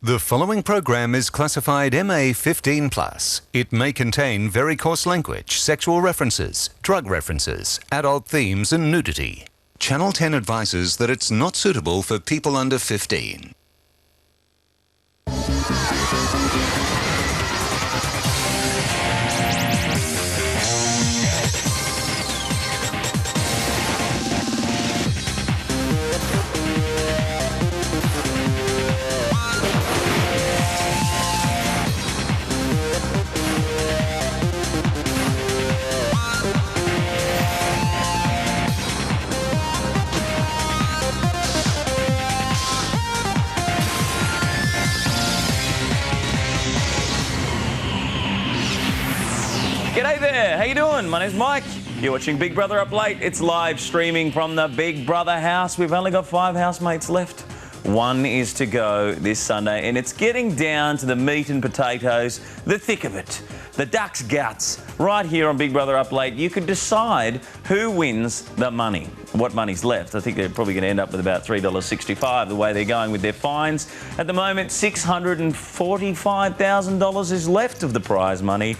The following program is classified MA 15+. It may contain very coarse language, sexual references, drug references, adult themes and nudity. Channel 10 advises that it's not suitable for people under 15. G'day there, how you doing? My name's Mike. You're watching Big Brother Up Late. It's live streaming from the Big Brother house. We've only got 5 housemates left. 1 is to go this Sunday, and it's getting down to the meat and potatoes, the thick of it, the duck's guts. Right here on Big Brother Up Late, you can decide who wins the money. What money's left. I think they're probably going to end up with about $3.65 the way they're going with their fines. At the moment, $645,000 is left of the prize money,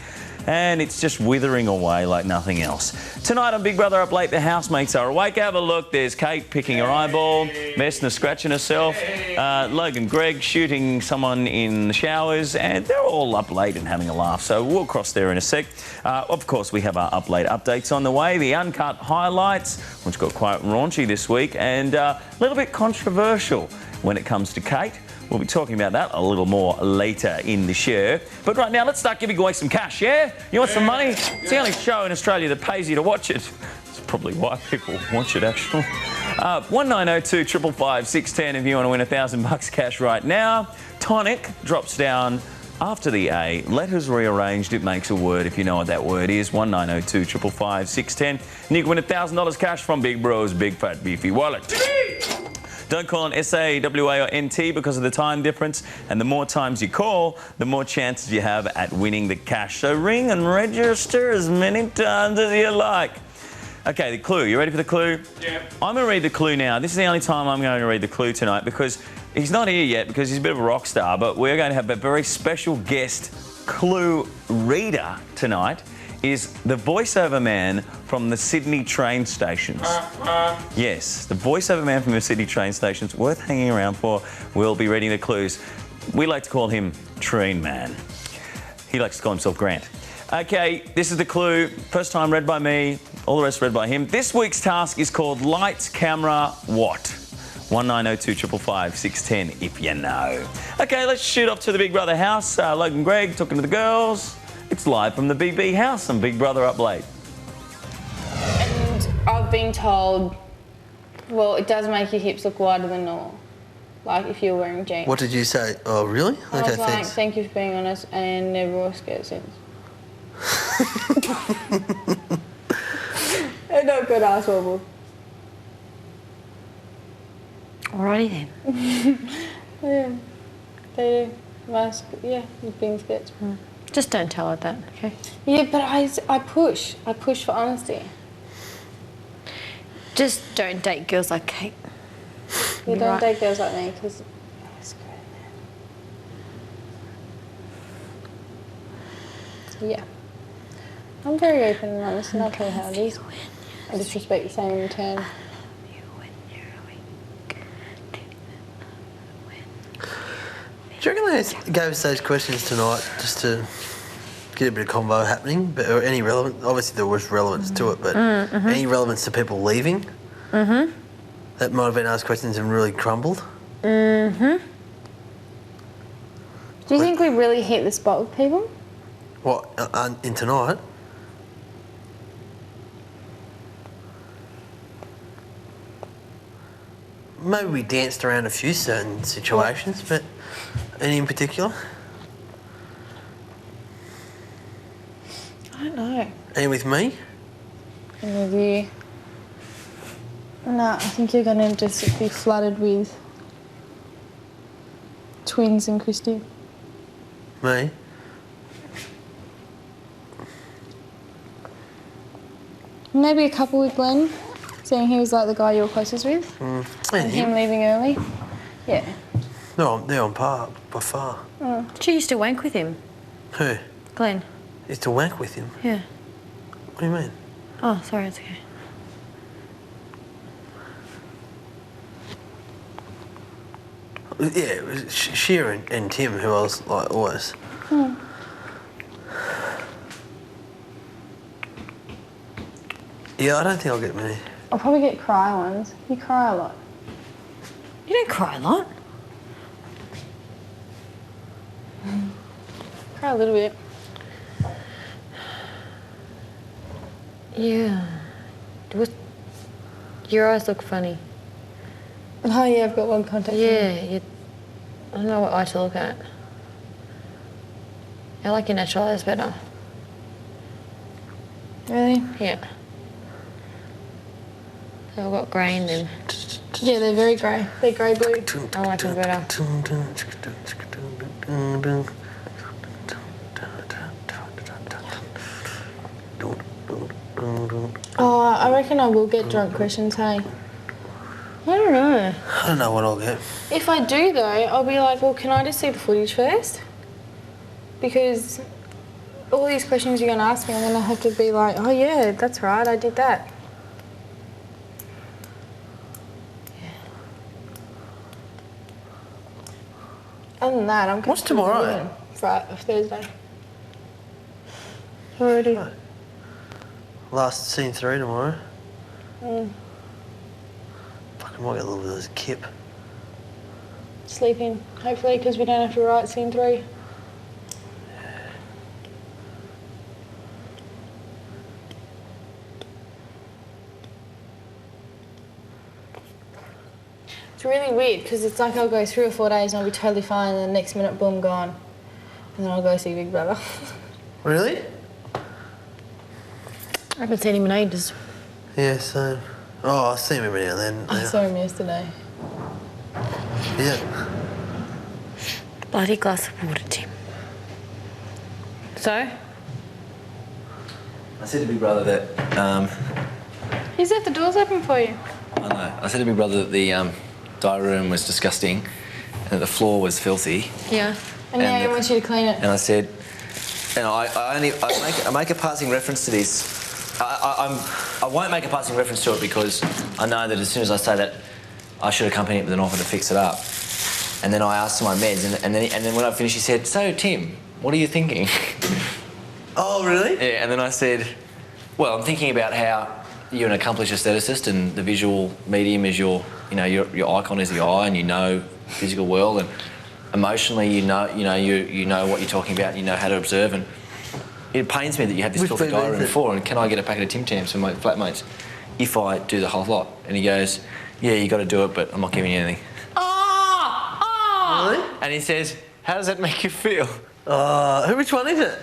and it's just withering away like nothing else. Tonight on Big Brother Up Late, the housemates are awake. Have a look. There's Kate picking her eyeball, Messner scratching herself, Logan Gregg shooting someone in the showers, and they're all up late and having a laugh. So we'll cross there in a sec. Of course, we have our Up Late updates on the way, the uncut highlights, which got quite raunchy this week, and a little bit controversial when it comes to Kate. We'll be talking about that a little more later in the show. But right now, let's start giving away some cash, yeah? You want some money? It's the only show in Australia that pays you to watch it. It's probably why people watch it, actually. 1902 555 610 if you want to win $1,000 cash right now. Tonic drops down after the A. Letters rearranged, it makes a word if you know what that word is. 1902 555 610. And you can win $1,000 cash from Big Bro's Big Fat Beefy Wallet. Don't call an SA, WA or NT because of the time difference, and the more times you call, the more chances you have at winning the cash. So ring and register as many times as you like. Okay, the clue. You ready for the clue? Yeah. I'm going to read the clue now. This is the only time I'm going to read the clue tonight because he's not here yet because he's a bit of a rock star, but we're going to have a very special guest clue reader tonight. Is the voiceover man from the Sydney train stations. Yes, the voiceover man from the Sydney train stations, worth hanging around for. We'll be reading the clues. We like to call him Train Man. He likes to call himself Grant. Okay, this is the clue. First time read by me, all the rest read by him. This week's task is called Lights, Camera, What? 1902 555 610 if you know. Okay, let's shoot off to the Big Brother house. Logan Gregg talking to the girls. It's live from the BB house on Big Brother Up Late. And I've been told, well, it does make your hips look wider than normal. Like if you're wearing jeans. What did you say? Oh, really? I was like, thanks. thank you for being honest, and never wore skirts since. They're not good ass wobbles. Alrighty then. Yeah, they do. Yeah, with being skirts. Just don't tell her that, okay? Yeah, but I push. I push for honesty. Just don't date girls like Kate. You don't date girls like me because yeah. I'm very open and honest, and I'll tell you how it is. I disrespect the same in return. Do you reckon they gave us those questions tonight just to get a bit of convo happening? Or any relevant? Obviously there was relevance to it, but any relevance to people leaving? That might have been asked questions and really crumbled? Do you think we really hit the spot with people? What, in tonight? Maybe we danced around a few certain situations, but any in particular? I don't know. Any with me? Any with you? No, I think you're going to just be flooded with twins and Christy. Me? Maybe a couple with Glenn, seeing he was like the guy you were closest with. And And him leaving early. Yeah. No, they're on par by far. She used to wank with him. Who? Glenn. Used to wank with him? Yeah. What do you mean? Oh, sorry, it's okay. Yeah, it was Sheer and Tim who I was like always. Yeah, I don't think I'll get many. I'll probably get cry ones. You cry a lot. You don't cry a lot. Cry a little bit. Yeah. Your eyes look funny. Oh yeah, I've got one contact. Yeah, I don't know what eye to look at. I like your natural eyes better. Really? Yeah. They've got grey in them. Yeah, they're very grey. They're grey blue. I like them better. Oh, I reckon I will get drunk questions, hey? I don't know. I don't know what I'll get. If I do though, I'll be like, well, can I just see the footage first? Because all these questions you're going to ask me, I'm going to have to be like, oh yeah, that's right, I did that. Other than that, I'm What's tomorrow? Thursday. Already. Last scene 3 tomorrow. Fucking might get a little bit of this kip. Sleeping, hopefully, because we don't have to write scene 3. It's really weird because it's like I'll go 3 or 4 days and I'll be totally fine, and then the next minute, boom, gone. And then I'll go see Big Brother. Really? I haven't seen him in ages. Yeah, same. Oh, I see him every now and then. I saw him yesterday. Yeah. Bloody glass of water, Tim. So? I said to Big Brother that, He said the door's open for you. I know. I said to Big Brother that the diary room was disgusting and that the floor was filthy. Yeah. And now And he wants you to clean it. And I said, and I make a passing reference to this. I won't make a passing reference to it because I know that as soon as I say that, I should accompany it with an offer to fix it up. And then I asked for my meds, and then when I finished, he said, "So Tim, what are you thinking?" Oh, really? Yeah, and then I said, "Well, I'm thinking about how you're an accomplished aestheticist, and the visual medium is your icon is the eye, and you know the physical world, and emotionally you know what you're talking about, and you know how to observe, and it pains me that you have this Which filthy diary room is it? before, and can I get a packet of Tim Tams for my flatmates if I do the whole lot?" And he goes, "Yeah, you got to do it, but I'm not giving you anything." Really? And he says, "How does that make you feel?" Which one is it?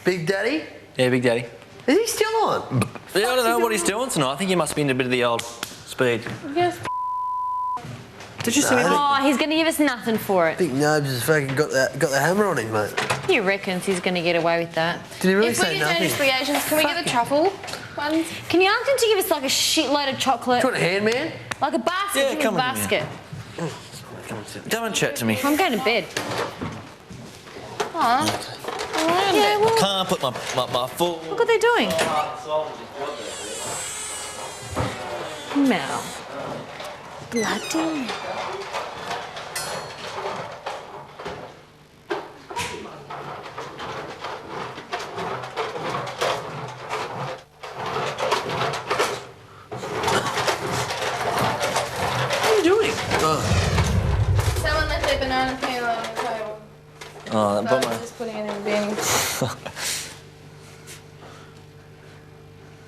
Big Daddy? Yeah, Big Daddy. Is he still on? Yeah, I don't know what he's doing tonight. I think he must be into a bit of the old speed. Yes. Did you see me? Oh, he's going to give us nothing for it. Big Nobes has fucking got the hammer on him, mate. He reckons he's going to get away with that. Did he really If we say get nothing? notifications, can we get the truffle ones? Can you ask him to give us like a shitload of chocolate? Do you want a hand, man? Like a basket? Yeah, Give me come a on, basket. Come and chat to me. I'm going to bed. Aw. Yeah, well, Can't put my full... look what they're doing. Mel. Bloody. What are you doing? Someone left their banana peel on the table. Oh, that So I bummer. was just putting it in the bin.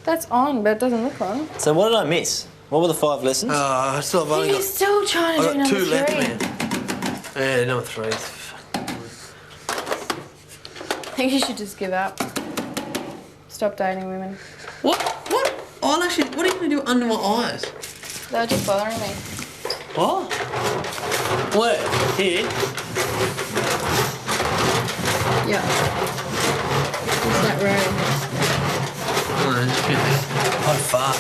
That's on, but it doesn't look on. So what did I miss? What were the 5 lessons? I still have only You're got... still trying to I do got number 2 left, 3. man. Yeah, number 3. I think you should just give up. Stop dating women. What? I'll actually... What are you going to do under my eyes? They're just bothering me. What? Where? Here? Yeah. It's that room. No, just get I'd fart.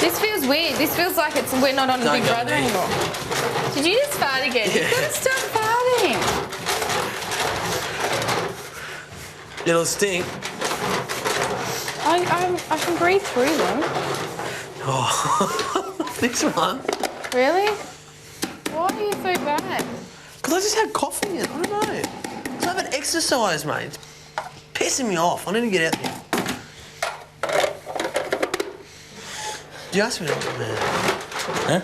This feels weird. This feels like we're not on Big Brother anymore. Did you just fart again? Yeah. You've got to stop farting. It'll stink. I can breathe through them. Oh, this one. Really? Why are you so bad? Because I just had coffee in. I don't know. Because I haven't exercised, mate. It's pissing me off. I need to get out there. Did you ask me about Huh?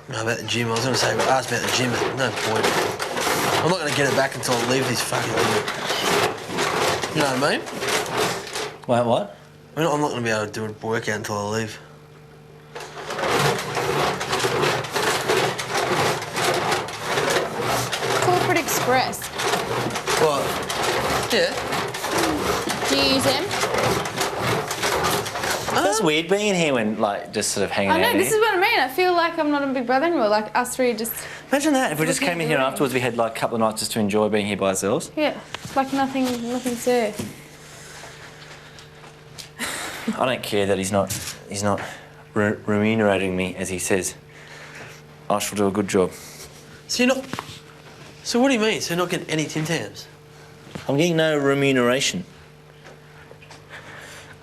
No, about the gym. I was going to say, ask about the gym, but no point. I'm not going to get it back until I leave this fucking thing. You know what I mean? Wait, what? I'm not going to be able to do a workout until I leave. Corporate Express. What? Yeah. Do you use them? That's weird being in here when, like, just sort of hanging I out know, in this here. is what I mean. I feel like I'm not on Big Brother anymore. Like, us three are just, Imagine that, if we just Looking came in here great. afterwards, we had, like, a couple of nights just to enjoy being here by ourselves. yeah, like nothing's there. I don't care that he's not remunerating me, as he says. I shall do a good job. So you're not... So what do you mean? So you're not getting any Tim Tams? I'm getting no remuneration.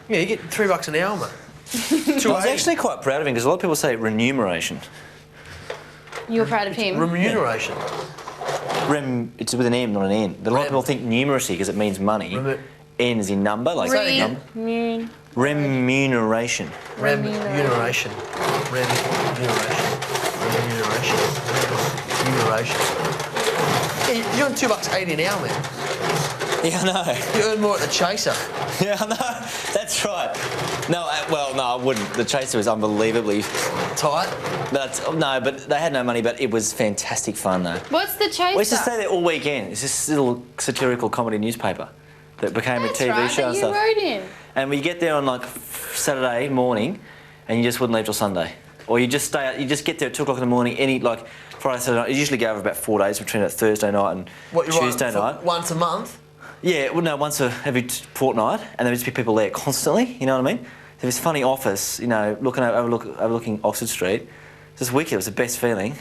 Yeah, you get $3 an hour, mate. I was actually quite proud of him because a lot of people say remuneration. You're proud of him. Remuneration. It's with an M, not an N. A lot of people think numeracy because it means money. N is in number, like number. Remuneration. Remuneration. Yeah, you're on $2.80 an hour, man. Yeah, I know. You earn more at the Chaser. Yeah, I know. That's right. No, well, no, I wouldn't. The Chaser was unbelievably Tight. but they had no money. But it was fantastic fun, though. What's the Chaser? We used to stay there all weekend. It's this little satirical comedy newspaper that became That's a TV right, show and that you stuff. wrote in. And we get there on like Saturday morning, and you just wouldn't leave till Sunday, or you just stay out. You just get there at 2 o'clock in the morning. Like Friday, Saturday night. You usually go over about 4 days between that Thursday night and What, you Tuesday write night. once a month? Yeah, well, no, once every fortnight, and there would just be people there constantly. You know what I mean? So this funny office, you know, overlooking Oxford Street. It was wicked. It was the best feeling.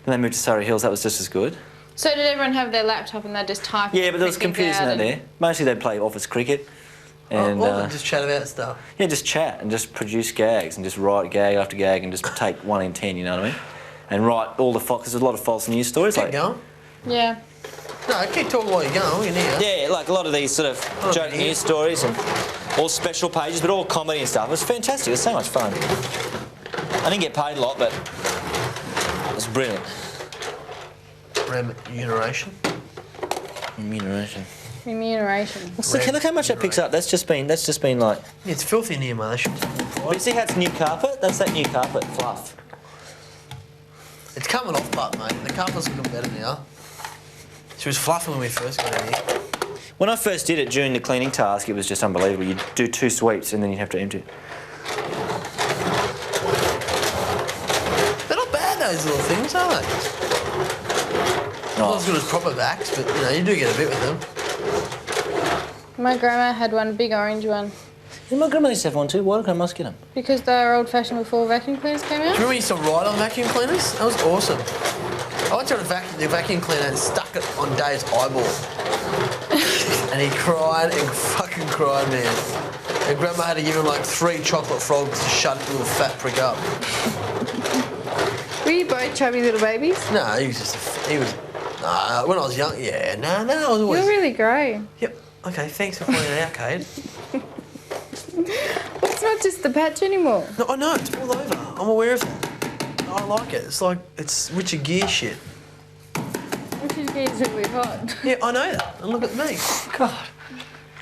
Then they moved to Surrey Hills. That was just as good. So did everyone have their laptop and they'd just type? Yeah, but there was everything computers out out there. Mostly they'd play office cricket. And Or just chat about stuff. yeah, just chat and just produce gags and just write gag after gag and just take 1 in 10. You know what I mean? And write all the because there's a lot of false news stories. Keep like going. Yeah. No, keep talking while you're going. All you need. yeah, like a lot of these sort of joke news stories and all special pages, but all comedy and stuff. It was fantastic. It was so much fun. I didn't get paid a lot, but it was brilliant. Remuneration. Remuneration. Remuneration. So look how much that picks up. That's just been like. Yeah, it's filthy in here, mate. They should... But you see how it's new carpet? That's that new carpet fluff. It's coming off, but mate, the carpet's looking better now. She was fluffing when we first got in here. When I first did it during the cleaning task, it was just unbelievable. You'd do 2 sweeps and then you'd have to empty it. They're not bad, those little things, are they? Not as good as proper vacs, but you know, you do get a bit with them. My grandma had one, big orange one. Yeah, my grandma used to have one too. Why did grandma get them? Because they were old-fashioned before vacuum cleaners came Do you out. remember we used to ride on vacuum cleaners? That was awesome. I went to the vacuum cleaner and stuck it on Dave's eyeball. And he cried and fucking cried, man. And Grandma had to give him like 3 chocolate frogs to shut his little fat prick up. Were you both chubby little babies? No, he was just... when I was young, yeah. No, I was always... You're really grey. Yep. Okay, thanks for pointing it out, Kate. It's not just the patch anymore. No, I know, it's all over. I'm aware of that. I like it. It's like, it's Richard Gere shit. Richard Gere's really hot. Yeah, I know that. And look at me. God.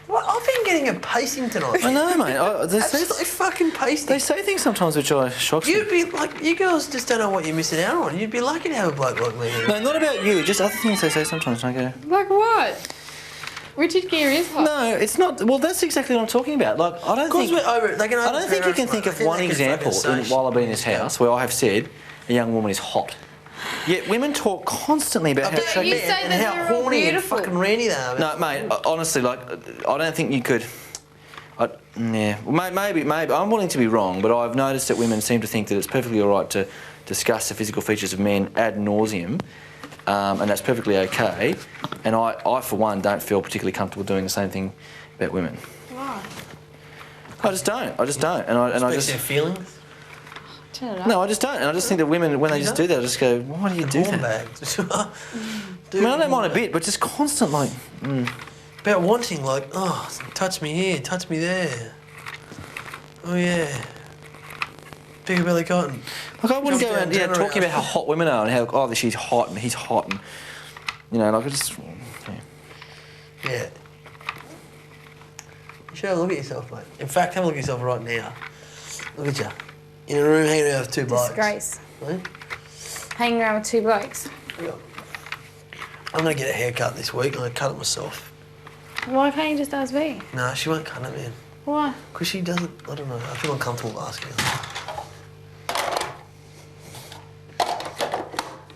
Well, I've been getting a pacing tonight. I know, mate. Absolutely fucking pasting. They say things sometimes which shocks me. You'd be like, you girls just don't know what you're missing out on. You'd be lucky to have a bloke like me. No, not about you. Just other things they say sometimes. I go. Like what? Richard Gere is hot. No, it's not. Well, that's exactly what I'm talking about. Like, I don't think. We're over it. They can I don't think you can think of one example while I've been in this house where I have said a young woman is hot. Yet women talk constantly about how you say and that how they're all horny and beautiful. fucking randy they are. No, mate. Honestly, like, I don't think you could. Yeah, well, maybe. I'm willing to be wrong, but I've noticed that women seem to think that it's perfectly all right to discuss the physical features of men ad nauseum, and that's perfectly okay. And I, for one, don't feel particularly comfortable doing the same thing about women. Why? I just don't. And I just. Their feelings. No, I just don't. And I just think that women, when they just do that, I just go, why do you do that? Bags. I mean, I don't mind a bit, but just constant, like. About wanting, like, oh, touch me here, touch me there. Oh yeah. Bigger belly cotton. Like, I wouldn't Jump go around down, turn talking about how hot women are and how, oh, she's hot and he's hot and, you know, like, I just. Yeah. You should have a look at yourself, mate. In fact, have a look at yourself right now. Look at you. In a room hanging out with two blokes. Disgrace. Right? Hanging around with two blokes. I'm going to get a haircut this week. I'm going to cut it myself. Why can't you just ask me? No, she won't cut it, man. Why? Because she doesn't, I don't know, I feel uncomfortable asking her.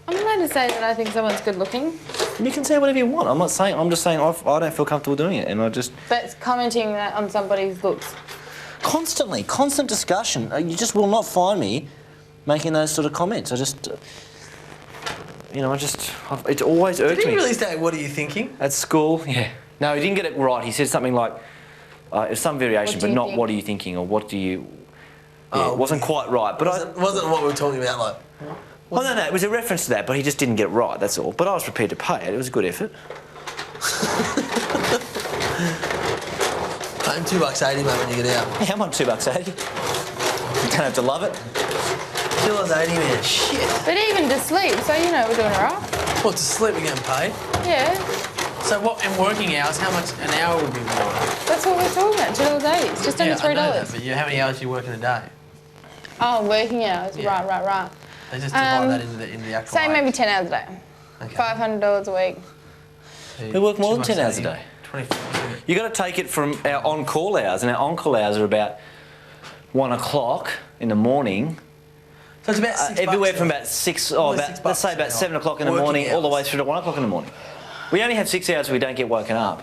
I'm allowed to say that I think someone's good looking. You can say whatever you want. I'm just saying I don't feel comfortable doing it, and I just. But commenting that on somebody's looks. Constant discussion. You just will not find me making those sort of comments. I just. It's always irked me. Did he really say, what are you thinking? At school, yeah. No, he didn't get it right. He said something like, it was some variation, but not what are you thinking or what do you... Yeah, it wasn't quite right. But wasn't what we were talking about, like... Oh, no, it was a reference to that, but he just didn't get it right, that's all. But I was prepared to pay it. It was a good effort. Pay him $2.80, mate, when you get out. Yeah, I'm on $2.80. You don't have to love it. $2.80, man. Shit. But even to sleep, so you know we're doing all right. What, to sleep and getting paid? Yeah. So what, in working hours, how much an hour would be more? That's what we're talking about, $2.80. It's just under $3. I know that, but how many hours do you work in a day? Oh, working hours. Yeah. Right. They just divide that into the actual Say wage. maybe 10 hours a day. Okay. $500 a week. We work more than 10 hours a day. 24. You got to take it from our on-call hours, and our on-call hours are about 1 o'clock in the morning. So it's about $6 everywhere from about 6, let's say about 7 o'clock in the morning, all the way through to 1 o'clock in the morning. We only have 6 hours where we don't get woken up.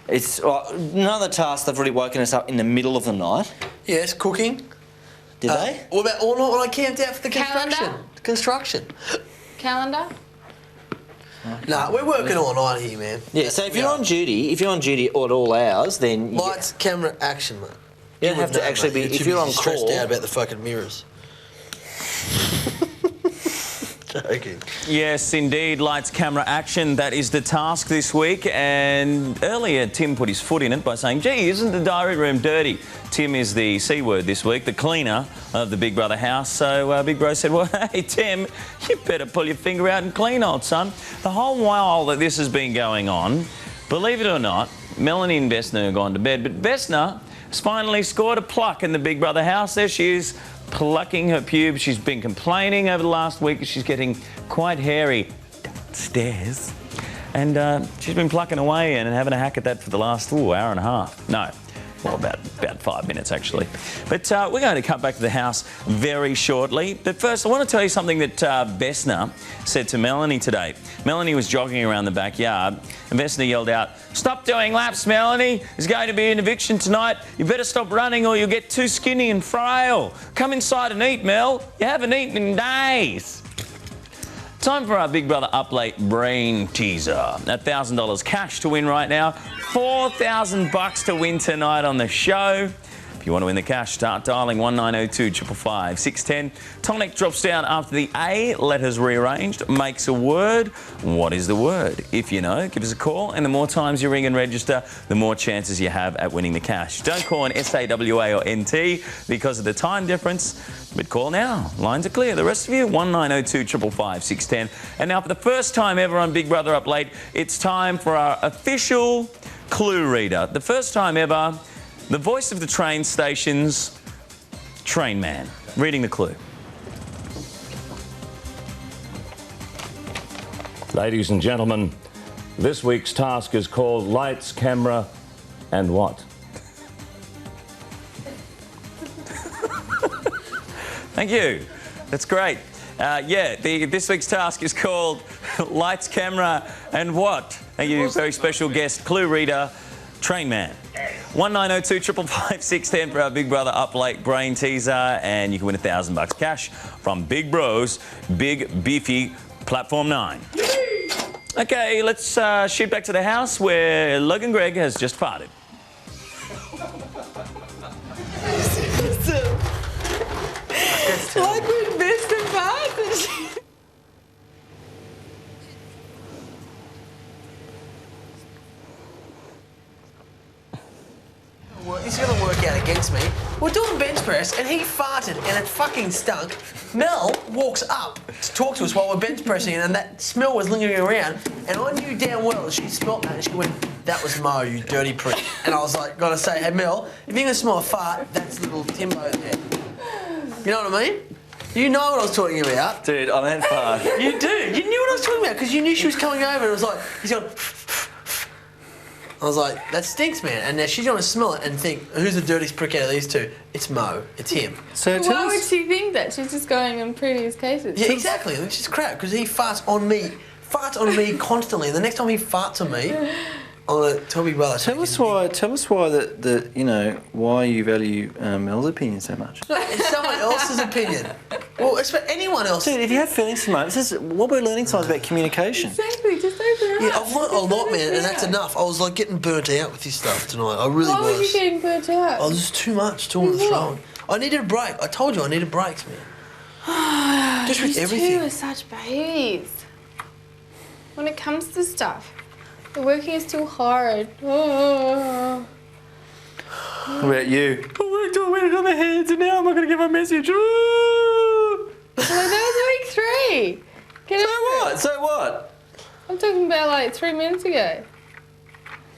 It's another task. They've already woken us up in the middle of the night. Yes, cooking. Did they? What about all night when I camped out for the construction? Calendar? Nah, we're working all night here, man. Yeah. So if you're on duty at all hours, then lights, camera, action, mate. You don't have to actually be. If you're on stressed call, out about the fucking mirrors. Joking. Yes, indeed. Lights, camera, action. That is the task this week. And earlier, Tim put his foot in it by saying, gee, isn't the diary room dirty? Tim is the C word this week, the cleaner of the Big Brother house. So Big Bro said, well, hey, Tim, you better pull your finger out and clean, old son. The whole while that this has been going on, believe it or not, Melanie and Vesna have gone to bed. But Vesna has finally scored a pluck in the Big Brother house. There she is, plucking her pubes. She's been complaining over the last week. She's getting quite hairy downstairs. And she's been plucking away and having a hack at that for the last hour and a half. No, well, about 5 minutes, actually. But we're going to come back to the house very shortly. But first, I want to tell you something that Vesna said to Melanie today. Melanie was jogging around the backyard, and Vesna yelled out, "Stop doing laps, Melanie. There's going to be an eviction tonight. You better stop running or you'll get too skinny and frail. Come inside and eat, Mel. You haven't eaten in days." Time for our Big Brother Up Late brain teaser. $1,000 cash to win right now. $4,000 to win tonight on the show. If you want to win the cash, start dialing 1902 555 610. Tonic drops down after the A, letters rearranged, makes a word. What is the word? If you know, give us a call, and the more times you ring and register, the more chances you have at winning the cash. Don't call an SAWA or NT because of the time difference, but call now. Lines are clear. The rest of you, 1902 555 610. And now for the first time ever on Big Brother Up Late, it's time for our official clue reader. The first time ever, the voice of the train station's train man, reading the clue. Ladies and gentlemen, this week's task is called Lights, Camera, and what? Thank you. That's great. This week's task is called Lights, Camera, and what? Thank you, very special guest, clue reader, train man. 1902 555 610 for our Big Brother Up Late Brain Teaser, and you can win $1,000 cash from Big Bros Big Beefy Platform 9. Okay, let's shoot back to the house where Logan Gregg has just farted. Like with best and parts. He's going to work out against me. We're doing bench press and he farted and it fucking stunk. Mel walks up to talk to us while we're bench pressing and that smell was lingering around and I knew damn well that she smelt that and she went, "That was Mo, you dirty prick." And I was like, gotta say, "Hey Mel, if you're going to smell a fart, that's little Timbo there." You know what I mean? You know what I was talking about. Dude, I meant fart. You do. You knew what I was talking about because you knew she was coming over and it was like, he's going... I was like, that stinks, man. And now she's going to smell it and think, who's the dirtiest prick out of these two? It's Mo. It's him. So Why would she think that? She's just going in previous cases. Yeah, exactly. Which is crap because he farts on me. Farts on me constantly. And the next time he farts on me, I'm going to tell Big Brother. Tell us why that you know, why you value Mel's opinion so much. It's someone else's opinion. Well, it's for anyone else. Dude, if you have feelings for moments, this is what we're learning tonight is about communication. Exactly, just open it Yeah, up. I've learnt a lot, man, and that's enough. I was like getting burnt out with this stuff tonight. I really Why was. was you getting burnt out? Oh, this is too much, too on the throne. I needed a break. I told you I needed breaks, man. Just with These everything. two are such babies. When it comes to stuff, the working is too hard. Oh. What about you? I worked all week on the hands and now I'm not going to get my message. Ooh. Well, that was week 3. Get So over what? it. So what? I'm talking about like 3 minutes ago.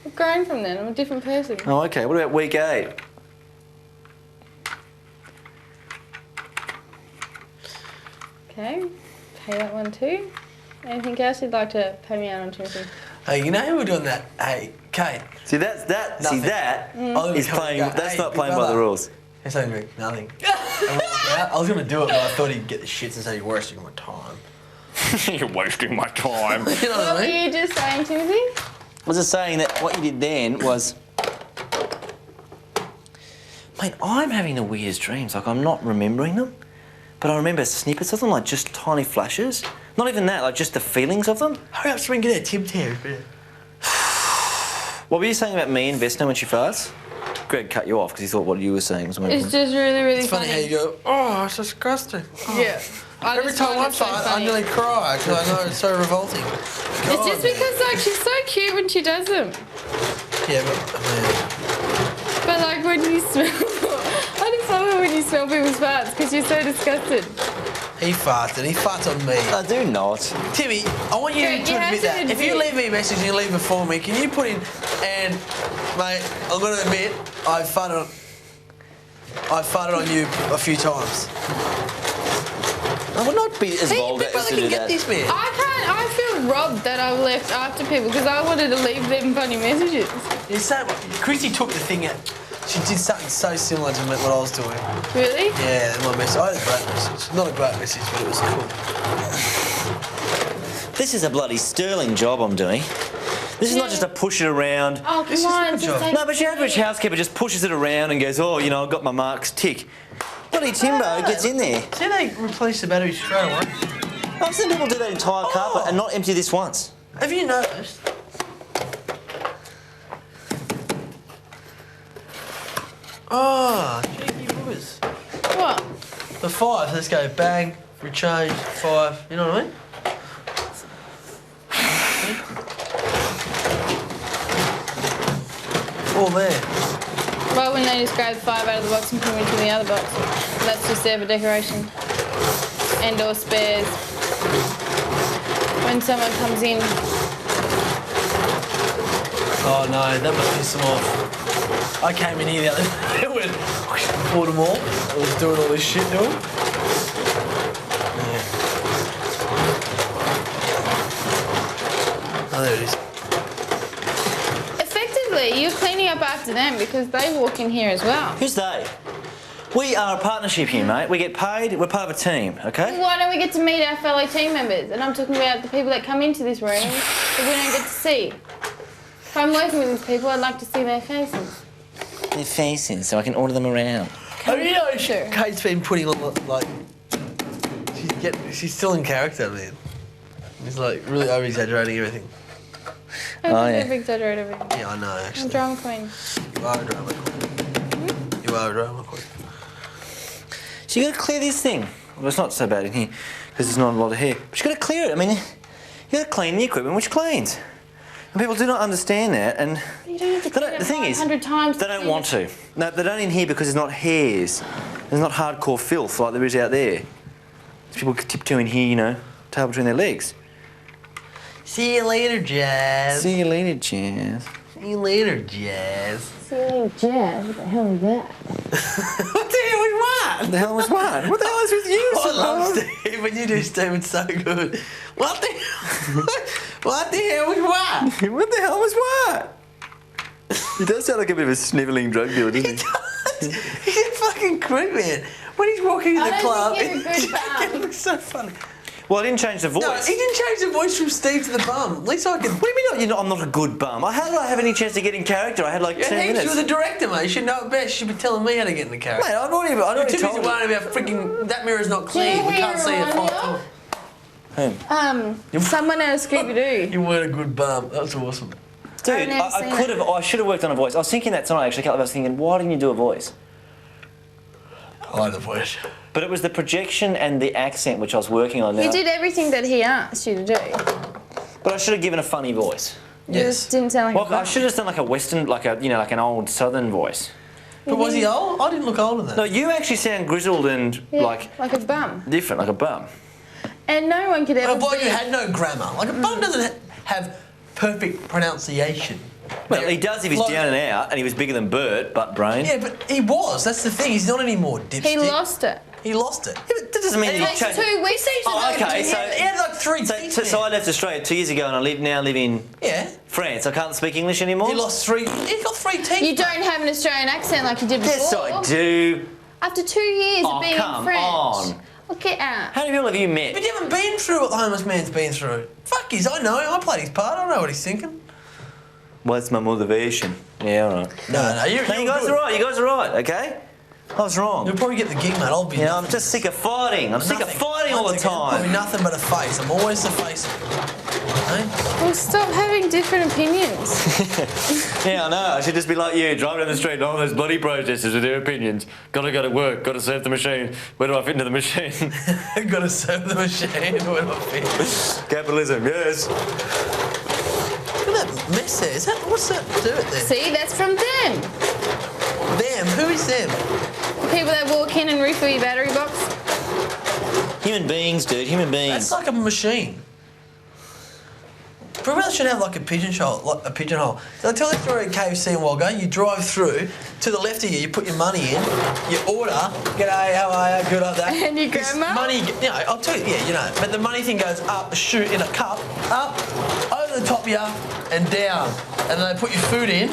I've grown from then. I'm a different person. Oh, okay. What about week 8? Okay, pay that one too. Anything else you'd like to pay me out on, Timothy? Hey, you know who we're doing that? Hey, Kate. See that Nothing. is playing. That's not playing by the rules. He's saying to me, nothing. I was going to do it, but I thought he'd get the shits and say, "You're wasting my time." You're wasting my time. You know what What I were mean? you just saying, Timothy? I was just saying that what you did then was... Mate, I'm having the weirdest dreams. Like, I'm not remembering them, but I remember snippets of them, like just tiny flashes. Not even that, like just the feelings of them. Hurry up, so we can get our Tim Tam. What were you saying about me and Vesna when she farts? Greg cut you off because he thought what you were saying was... It's just really, really It's funny how you go, "Oh, it's disgusting." Oh. Yeah. I Every just time find I it so fart, I funny. nearly cry because I know it's so revolting. It's just because like she's so cute when she does them. Yeah, but But like when you smell, I just love it when you smell people's farts because you're so disgusted. he farts and he farts on me. I do not. Timmy, I want you Okay, to you have admit to that. If you admit. leave me a message and you leave before me, can you put in, and mate, I'm going to admit, I've farted on you a few times. I would not be as Hey, bold Big as Brother to can do get that. this, man. I feel robbed that I left after people because I wanted to leave them funny messages. It's so, Chrissy took the thing out. She did something so similar to what I was doing. Really? Yeah, my message. I had a great message. Not a great message, but it was cool. This is a bloody sterling job I'm doing. This is not just a push it around. Oh, This is come on. my just job. take No, but your average housekeeper just pushes it around and goes, "Oh, you know, I've got my marks, tick." Bloody Timbo gets in there. See, they replaced the battery straight away. I've seen people do that entire carpet and not empty this once. Have you noticed? Oh, cheeky boogers. What? The 5, let's go bang, rechange, 5, you know what I mean? All there. Why wouldn't they just grab 5 out of the box and put them into the other box? That's just there for decoration. And or spares. When someone comes in. Oh no, that must piss them off. I came in here the other day and went, pulled them all. I was doing all this shit to them. Yeah. Oh, there it is. Effectively, you're cleaning up after them because they walk in here as well. Who's they? We are a partnership here, mate. We get paid, we're part of a team, okay? Why don't we get to meet our fellow team members? And I'm talking about the people that come into this room that we don't get to see. If I'm working with these people, I'd like to see their faces. their faces so I can order them around. You know, Kate's been putting a lot, like, she's still in character, man. He's like really over exaggerating everything. I think they've exaggerated everything. Yeah, I know, I'm actually. a drama queen. You are a drama queen. You are a drama queen. So you got to clear this thing. Well, it's not so bad in here because there's not a lot of hair. But you got to clear it. I mean, you got to clean the equipment which cleans. And people do not understand that. And You don't have to clean it the thing is, 500 times. they don't want to. No, they don't in here because there's not hairs. There's not hardcore filth like there is out there. There's people tiptoeing here, you know, tail between their legs. See you later, Jazz. See you later, Jazz. See you later, Jazz. See you, Jazz. What the hell is that? What the hell was what? What the hell was what? What the hell is with you? I love Steve. When you do Steve, it's so good. What the What the hell was what? What the hell was what? He does sound like a bit of a snivelling drug dealer, doesn't he? He's a fucking creep, man. When he's walking in the club, think you're a good bum. it looks so funny. Well, I didn't change the voice. No, he didn't change the voice from Steve to the bum. At least I can. What do you mean I'm not a good bum? How did I have any chance to get in character? I had like 10 minutes. You're the director, mate. You should know it best. You should be telling me how to get in the character. Mate, I've already You're too told busy you. worrying about freaking that mirror's not clear. Do you We can't hear see it. Ronnie? Someone out of Scooby-Doo. You weren't a good bum. That was awesome. Dude, I've never I seen could have. I should have worked on a voice. I was thinking that tonight. Actually, a couple of us thinking, why didn't you do a voice? I like the voice. But it was the projection and the accent which I was working on now. You did everything that he asked you to do. But I should have given a funny voice. You just didn't sound like Well, a bum. I should have done like a western, like an old southern voice. But was he old? I didn't look older than No, that. you actually sound grizzled and Yeah, like a bum. different, like a bum. And no one could ever A boy be. who had no grammar. Like a bum doesn't have perfect pronunciation. Well, he does if he's Like- down and out, and he was bigger than Bert, butt brain. Yeah, but he was. That's the thing. He's not anymore, dipstick. He lost it. He lost it. Yeah, but that doesn't mean It he takes changed. 2 weeks. Oh, okay, so He had like 3 teeth. So I left Australia 2 years ago, and I now live in Yeah. France. I can't speak English anymore. He lost 3. He got 3 teeth. You don't have an Australian accent like you did before. Yes, I do. After 2 years Oh, of being come in France. on. Well, get out. How many people have you met? But you haven't been through what the homeless man's been through. Fuck I know. I played his part. I know what he's thinking. What's my motivation? Yeah, all right. No, you guys are right. You guys are right. Okay. I was wrong. You'll probably get the gig, mate. I'll be. Yeah, I'm just sick of fighting. I'm sick of fighting all the I'll be time. nothing but a face. I'm always the face. Hey? Well, stop having different opinions. Yeah, I know. I should just be like you, driving down the street, and all those bloody protesters with their opinions. Gotta go to work. Gotta serve the machine. Where do I fit into the machine? Got to serve the machine. Where do I fit? Capitalism. Yes. Look at that mess there. Is that what's that do it there? See, that's from them. Them. Who is them? People that walk in and refill your battery box. Human beings, dude. Human beings. That's like a machine. We really should have like a pigeonhole. So I tell the story at KFC in Wollongong. You drive through, to the left of you, you put your money in, you order, g'day, how are you, good like that. And your This grandma? money, you know, I'll tell you, yeah, you know, but the money thing goes up, shoot in a cup, up, over the top of you, and down. And then they put your food in,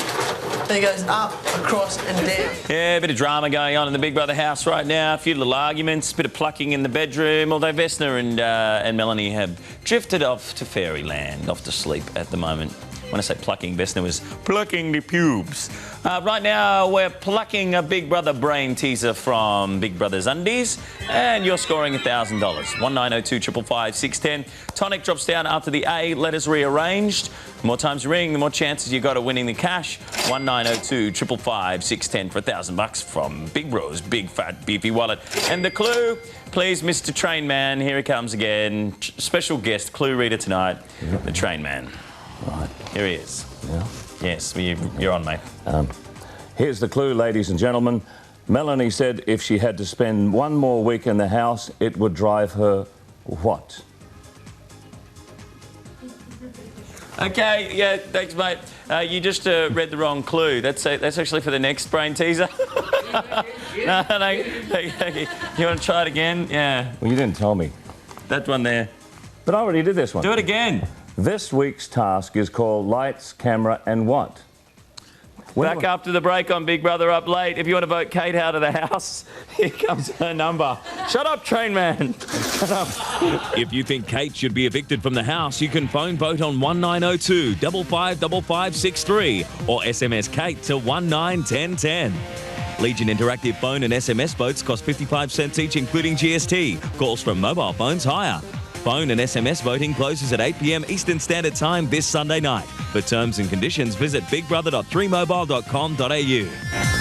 then it goes up, across, and down. Yeah, a bit of drama going on in the Big Brother house right now. A few little arguments, a bit of plucking in the bedroom. Although Vesna and Melanie have drifted off to fairyland, off to sleep at the moment. When I say plucking, Vesna was plucking the pubes. Right now, we're plucking a Big Brother brain teaser from Big Brother's undies, and you're scoring $1,000. 1902 555 610. Tonic drops down after the A letters rearranged. The more times you ring, the more chances you got of winning the cash. 1902 555 610 for $1,000 from Big Bro's big fat beefy wallet. And the clue, please, Mr. Train Man. Here he comes again. Special guest clue reader tonight, the Train Man. Right. Here he is. Yeah. Yes, you're on, mate. Here's the clue, ladies and gentlemen. Melanie said if she had to spend one more week in the house, it would drive her what? Okay, yeah, thanks, mate. You just read the wrong clue. That's actually for the next brain teaser. No. You want to try it again? Yeah, Well, you didn't tell me. that one there. But I already did this one. Do it again. This week's task is called Lights, Camera and what? Back after the break on Big Brother Up Late. If you want to vote Kate out of the house, here comes her number. Shut up, train man. Shut up. If you think Kate should be evicted from the house, you can phone vote on 1902 555563 or SMS Kate to 191010. Legion Interactive phone and SMS votes cost 55 cents each, including GST. Calls from mobile phones higher. Phone and SMS voting closes at 8 p.m. Eastern Standard Time this Sunday night. For terms and conditions, visit bigbrother.3mobile.com.au.